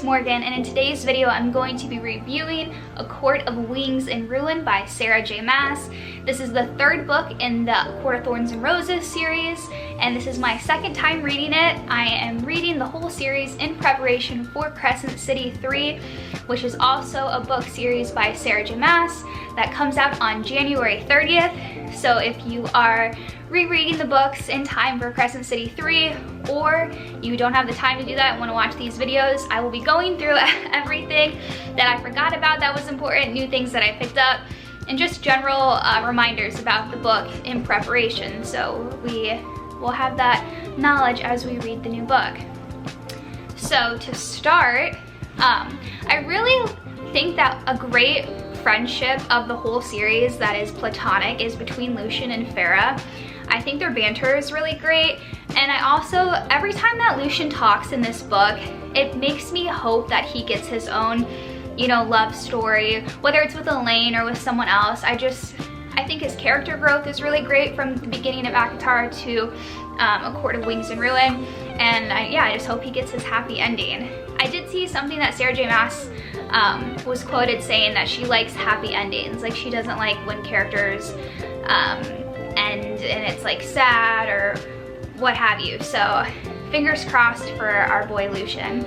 Morgan, and in today's video I'm going to be reviewing A Court of Wings and Ruin by Sarah J. Maas. This is the third book in the Court of Thorns and Roses series, and this is my second time reading it. I am reading the whole series in preparation for Crescent City 3, which is also a book series by Sarah J. Maas that comes out on January 30th. So if you are rereading the books in time for Crescent City 3, or you don't have the time to do that and want to watch these videos, I will be going through everything that I forgot about that was important, new things that I picked up, and just general reminders about the book in preparation. So we will have that knowledge as we read the new book. So to start, I really think that a great friendship of the whole series that is platonic is between Lucien and Feyre. I think their banter is really great, and I also, every time that Lucien talks in this book, it makes me hope that he gets his own, you know, love story, whether it's with Elain or with someone else. I think his character growth is really great from the beginning of acotar to A Court of Wings and Ruin, and I just hope he gets his happy ending. I did see something that Sarah J. Maas was quoted saying that she likes happy endings. Like, she doesn't like when characters end and it's like sad or what have you. So fingers crossed for our boy Lucien.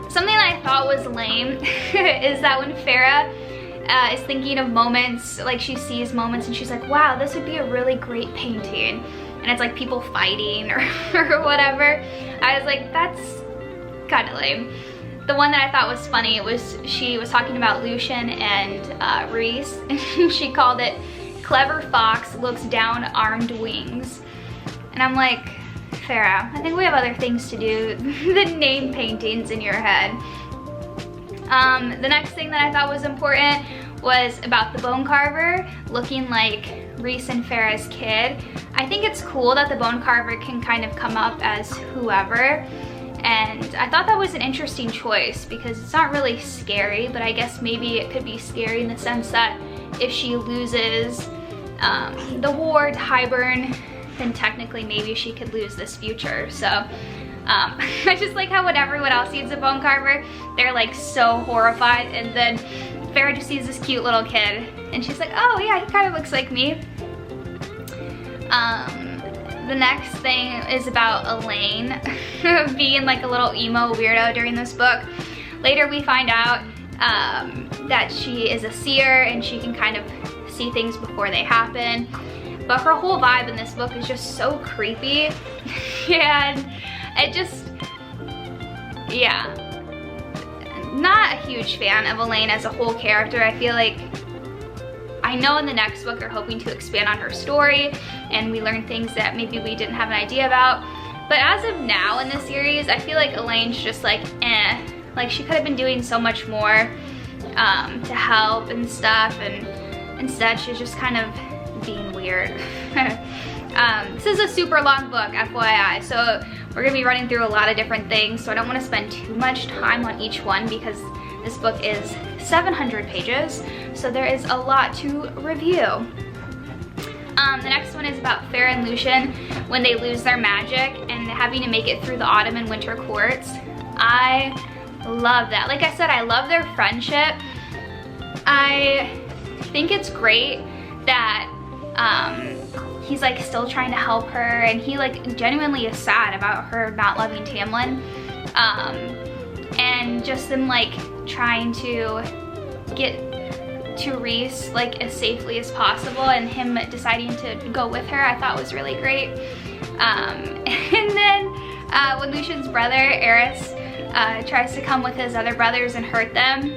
Something that I thought was lame is that when Feyre is thinking of moments, like she sees moments and she's like, wow, this would be a really great painting, and it's like people fighting or whatever. I was like, that's kind of lame. The one that I thought was funny was she was talking about Lucien and Reese, and she called it "Clever Fox Looks Down Armed Wings." And I'm like, Feyre, I think we have other things to do than name paintings in your head. The next thing that I thought was important was about the bone carver looking like Reese and Feyre's kid. I think it's cool that the bone carver can kind of come up as whoever. And I thought that was an interesting choice because it's not really scary, but I guess maybe it could be scary in the sense that if she loses the war to Hybern, then technically maybe she could lose this future. So I just like how when everyone else sees a bone carver, they're like so horrified, and then Feyre just sees this cute little kid and she's like, oh yeah, he kind of looks like me. The next thing is about Elain being like a little emo weirdo during this book. Later we find out that she is a seer and she can kind of see things before they happen. But her whole vibe in this book is just so creepy. And it just, yeah. Not a huge fan of Elain as a whole character. I feel like, I know in the next book they're hoping to expand on her story and we learn things that maybe we didn't have an idea about. But as of now in this series, I feel like Elaine's just like, eh. Like, she could have been doing so much more to help and stuff, and instead she's just kind of being weird. This is a super long book, FYI, so we're gonna be running through a lot of different things, so I don't want to spend too much time on each one because this book is 700 pages, so there is a lot to review. The next one is about Feyre and Lucien when they lose their magic and having to make it through the autumn and winter courts. I love that. Like I said, I love their friendship. I think it's great that he's like still trying to help her, and he like genuinely is sad about her not loving Tamlin, and just them like trying to get to Reese like as safely as possible, and him deciding to go with her I thought was really great. And then when Lucien's brother Eris tries to come with his other brothers and hurt them,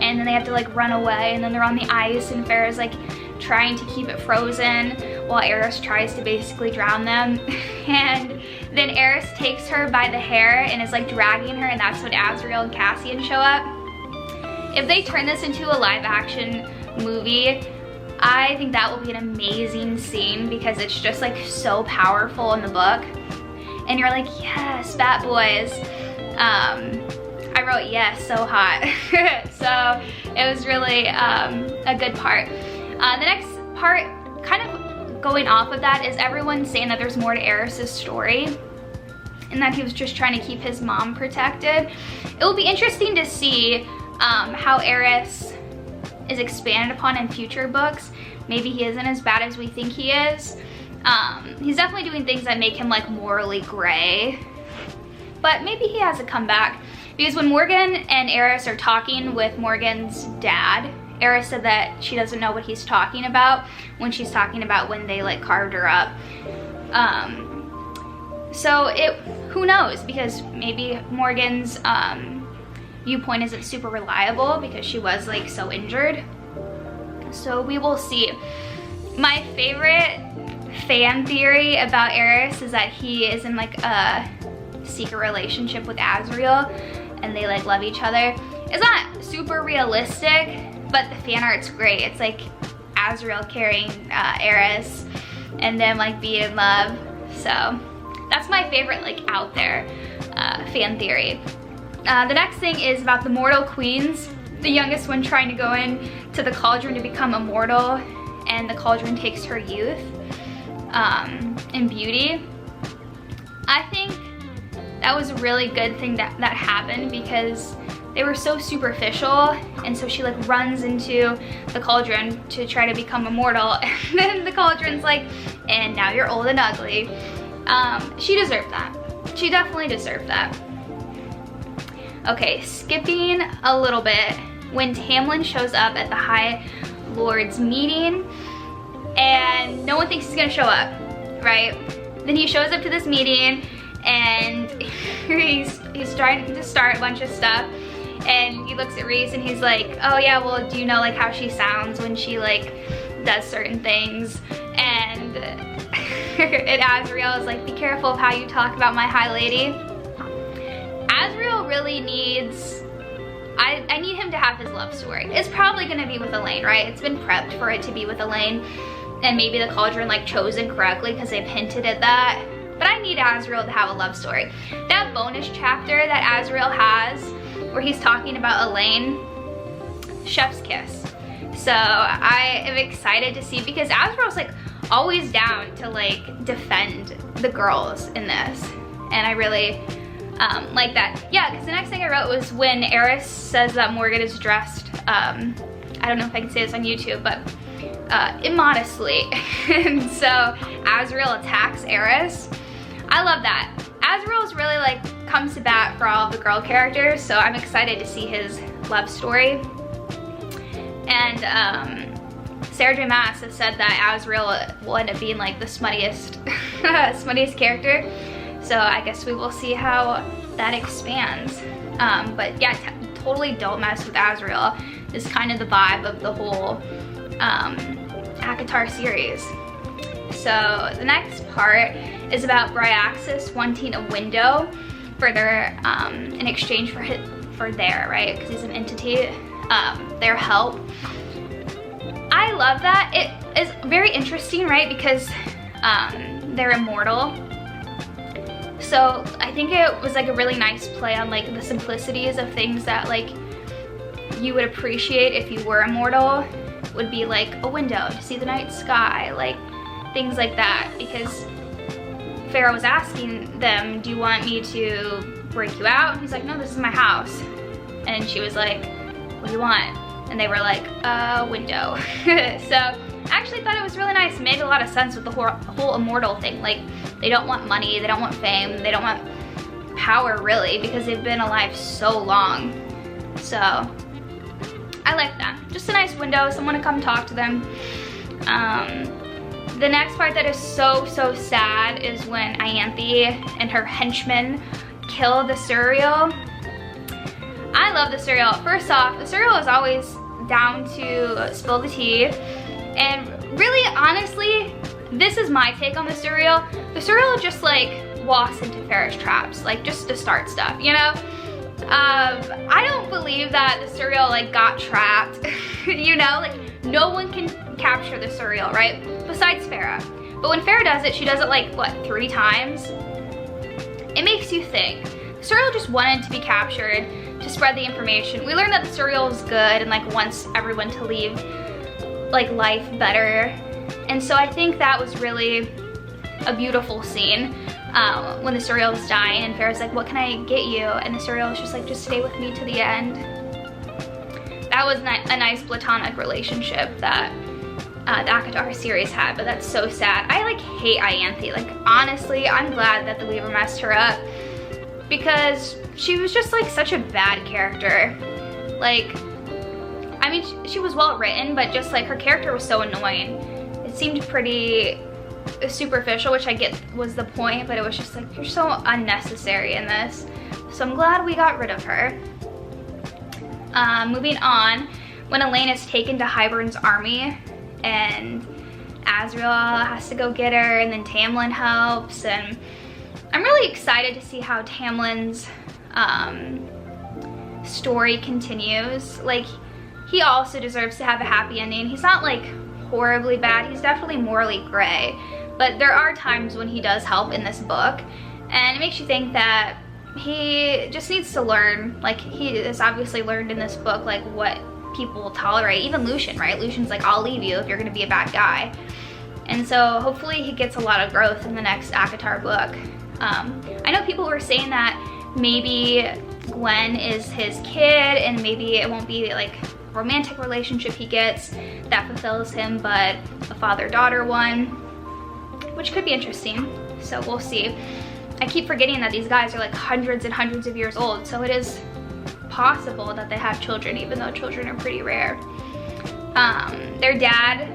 and then they have to like run away, and then they're on the ice and Feyre's like trying to keep it frozen while Eris tries to basically drown them. And then Eris takes her by the hair and is like dragging her, and that's when Azriel and Cassian show up. If they turn this into a live action movie, I think that will be an amazing scene because it's just like so powerful in the book. And you're like, yes, Bat Boys. I wrote yes, so hot. So it was really a good part. The next part, kind of going off of that, is everyone saying that there's more to Eris's story. and that he was just trying to keep his mom protected. It will be interesting to see how Eris is expanded upon in future books. Maybe he isn't as bad as we think he is. He's definitely doing things that make him like morally gray, but maybe he has a comeback. Because when Morgan and Eris are talking with Morgan's dad, Eris said that she doesn't know what he's talking about when she's talking about when they like carved her up. So who knows, because maybe Morgan's viewpoint isn't super reliable because she was like so injured. So we will see. My favorite fan theory about Eris is that he is in like a secret relationship with Azriel and they like love each other. It's not super realistic, but the fan art's great. It's like Azriel carrying Eris and them like being in love. So that's my favorite like out there fan theory. The next thing is about the Immortal Queens, the youngest one trying to go in to the cauldron to become immortal, and the cauldron takes her youth and beauty. I think that was a really good thing that happened because they were so superficial, and so she like runs into the cauldron to try to become immortal, and then the cauldron's like, and now you're old and ugly. She deserved that. She definitely deserved that. Okay, skipping a little bit, when Tamlin shows up at the High Lord's meeting, and no one thinks he's gonna show up, right? Then he shows up to this meeting, and he's trying to start a bunch of stuff, and he looks at Rhys and he's like, oh yeah, well, do you know like how she sounds when she like does certain things? And Azriel is like, be careful of how you talk about my high lady. Azriel really needs, I need him to have his love story. It's probably gonna be with Elain, right? It's been prepped for it to be with Elain, and maybe the cauldron like chosen correctly because they've hinted at that. But I need Azriel to have a love story. That bonus chapter that Azriel has where he's talking about Elain, chef's kiss. So I am excited to see, because Azriel's like always down to like defend the girls in this, and I really like that. Yeah, because the next thing I wrote was when Eris says that Morgan is dressed, I don't know if I can say this on YouTube, but immodestly. And so Azriel attacks Eris. I love that. Azriel's really like comes to bat for all of the girl characters, so I'm excited to see his love story. And Sarah J. Maas has said that Azriel will end up being like the smuttiest, smuttiest character. So I guess we will see how that expands. But yeah, totally don't mess with Azriel is kind of the vibe of the whole acotar series. So the next part is about Bryaxis wanting a window for their, in exchange for their, right? Because he's an entity, their help. I love that. It is very interesting, right? Because they're immortal. So I think it was like a really nice play on like the simplicities of things that like you would appreciate if you were immortal. Would be like a window to see the night sky, like things like that. Because Feyre was asking them, do you want me to break you out? And he's like, no, this is my house. And she was like, what do you want? And they were like, a window. So I actually thought it was really nice. It made a lot of sense with the whole immortal thing. Like, they don't want money, they don't want fame, they don't want power really, because they've been alive so long. So I like that. Just a nice window, someone to come talk to them. The next part that is so sad is when Ianthe and her henchmen kill the Suriel. I love the Suriel. First off, the Suriel is always down to spill the tea. And really, honestly, this is my take on the Suriel. The Suriel just like walks into Feyre's traps, like just to start stuff, you know? I don't believe that the Suriel like got trapped, you know? Like, no one can capture the Suriel, right? Besides Feyre. But when Feyre does it, she does it like, what, 3 times? It makes you think. The Suriel just wanted to be captured to spread the information. We learned that the Suriel was good and like wants everyone to leave like life better. And so I think that was really a beautiful scene. when the Suriel was dying, and Feyre's like, what can I get you? And the Suriel was just like, just stay with me to the end. That was a nice platonic relationship that the acotar series had, but that's so sad. I like hate Ianthe. Like, honestly, I'm glad that the Weaver messed her up, because she was just like such a bad character. Like, I mean, she was well written, but just like her character was so annoying. It seemed pretty superficial, which I get was the point, but it was just like, you're so unnecessary in this. So I'm glad we got rid of her. Moving on, when Elain is taken to Hybern's army, and Azriel has to go get her, and then Tamlin helps, and I'm really excited to see how Tamlin's story continues. Like, he also deserves to have a happy ending. He's not like horribly bad, he's definitely morally gray, but there are times when he does help in this book, and it makes you think that he just needs to learn. Like, he has obviously learned in this book like what people will tolerate. Even Lucien, right? Lucien's like, I'll leave you if you're gonna be a bad guy. And so hopefully he gets a lot of growth in the next acotar book. I know people were saying that maybe Gwen is his kid, and maybe it won't be like a romantic relationship he gets that fulfills him, but a father-daughter one, which could be interesting. So we'll see. I keep forgetting that these guys are like hundreds and hundreds of years old, so it is possible that they have children, even though children are pretty rare. Their dad,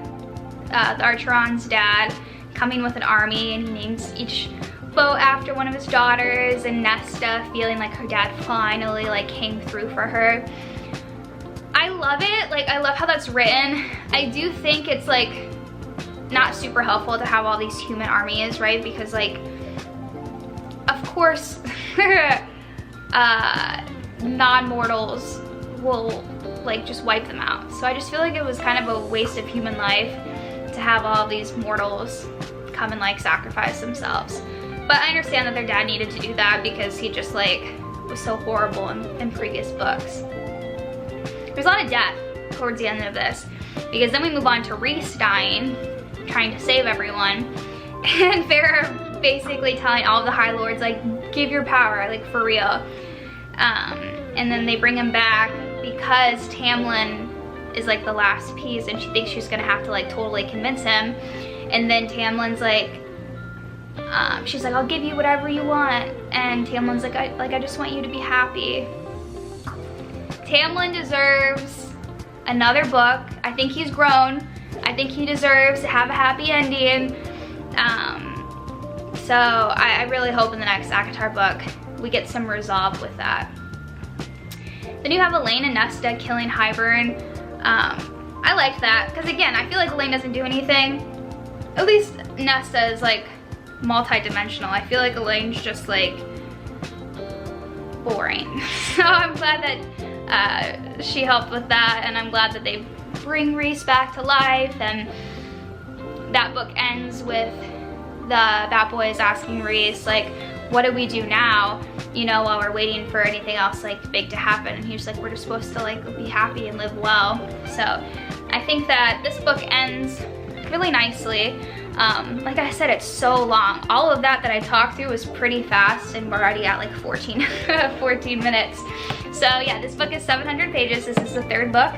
the Archeron's dad, coming with an army, and he names each boat after one of his daughters, and Nesta feeling like her dad finally like came through for her. I love it. Like, I love how that's written. I do think it's like not super helpful to have all these human armies, right? Because like, of course, non-mortals will like just wipe them out. So I just feel like it was kind of a waste of human life to have all these mortals come and like sacrifice themselves. But I understand that their dad needed to do that because he just like was so horrible in previous books. There's a lot of death towards the end of this, because then we move on to Rhys dying, trying to save everyone, and Feyre basically telling all of the High Lords, like, give your power, like, for real. And then they bring him back because Tamlin is like the last piece, and she thinks she's gonna have to like totally convince him. And then Tamlin's like, she's like, I'll give you whatever you want. And Tamlin's like, I just want you to be happy. Tamlin deserves another book. I think he's grown. I think he deserves to have a happy ending. So I really hope in the next acotar book we get some resolve with that. Then you have Elain and Nesta killing Hybern. I liked that, because again, I feel like Elain doesn't do anything. At least Nesta is like multi-dimensional. I feel like Elaine's just like boring. So I'm glad that she helped with that, and I'm glad that they bring Rhys back to life. And that book ends with the Bat Boys asking Rhys, like, what do we do now, you know, while we're waiting for anything else like big to happen? And he's like, we're just supposed to like be happy and live well. So I think that this book ends really nicely. Like I said, it's so long. All of that I talked through was pretty fast, and we're already at like 14 minutes. So yeah, this book is 700 pages. This is the third book.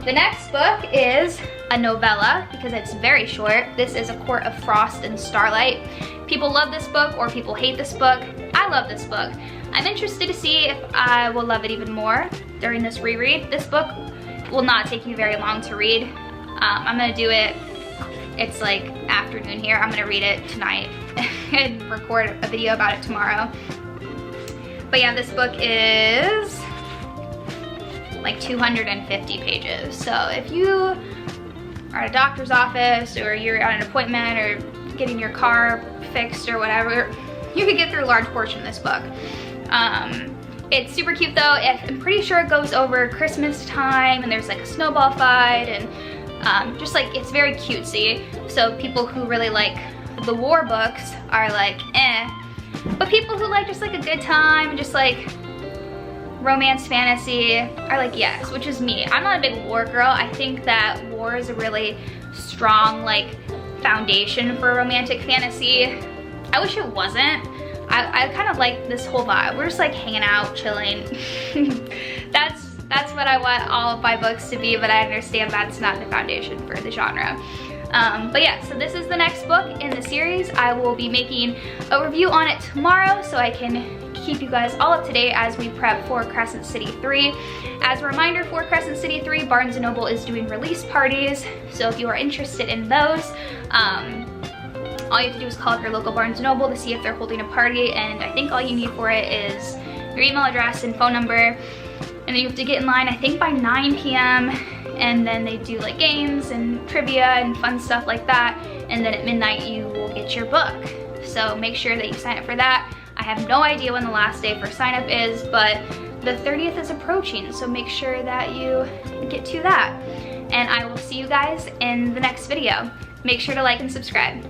The next book is a novella because it's very short. This is A Court of Frost and Starlight. People love this book or people hate this book. I love this book. I'm interested to see if I will love it even more during this reread. This book will not take me very long to read. I'm gonna do it, it's like afternoon here. I'm gonna read it tonight and record a video about it tomorrow. But yeah, this book is like 250 pages. So if you are at a doctor's office, or you're at an appointment, or getting your car fixed or whatever, you could get through a large portion of this book. It's super cute though. I'm pretty sure it goes over Christmas time, and there's like a snowball fight, and just like, it's very cutesy. So people who really like the war books are like, eh. But people who like just like a good time and just like romance fantasy are like, yes, which is me. I'm not a big war girl. I think that war is a really strong like foundation for romantic fantasy. I wish it wasn't, I kind of like this whole vibe. We're just like hanging out, chilling. That's what I want all of my books to be, but I understand that's not the foundation for the genre. But yeah, so this is the next book in the series. I will be making a review on it tomorrow so I can keep you guys all up to date as we prep for Crescent City 3. As a reminder, for Crescent City 3, Barnes & Noble is doing release parties, so if you are interested in those, all you have to do is call up your local Barnes & Noble to see if they're holding a party, and I think all you need for it is your email address and phone number, and then you have to get in line, I think by 9 p.m., and then they do like games and trivia and fun stuff like that, and then at midnight you will get your book. So make sure that you sign up for that. I have no idea when the last day for sign up is, but the 30th is approaching, so make sure that you get to that. And I will see you guys in the next video. Make sure to like and subscribe.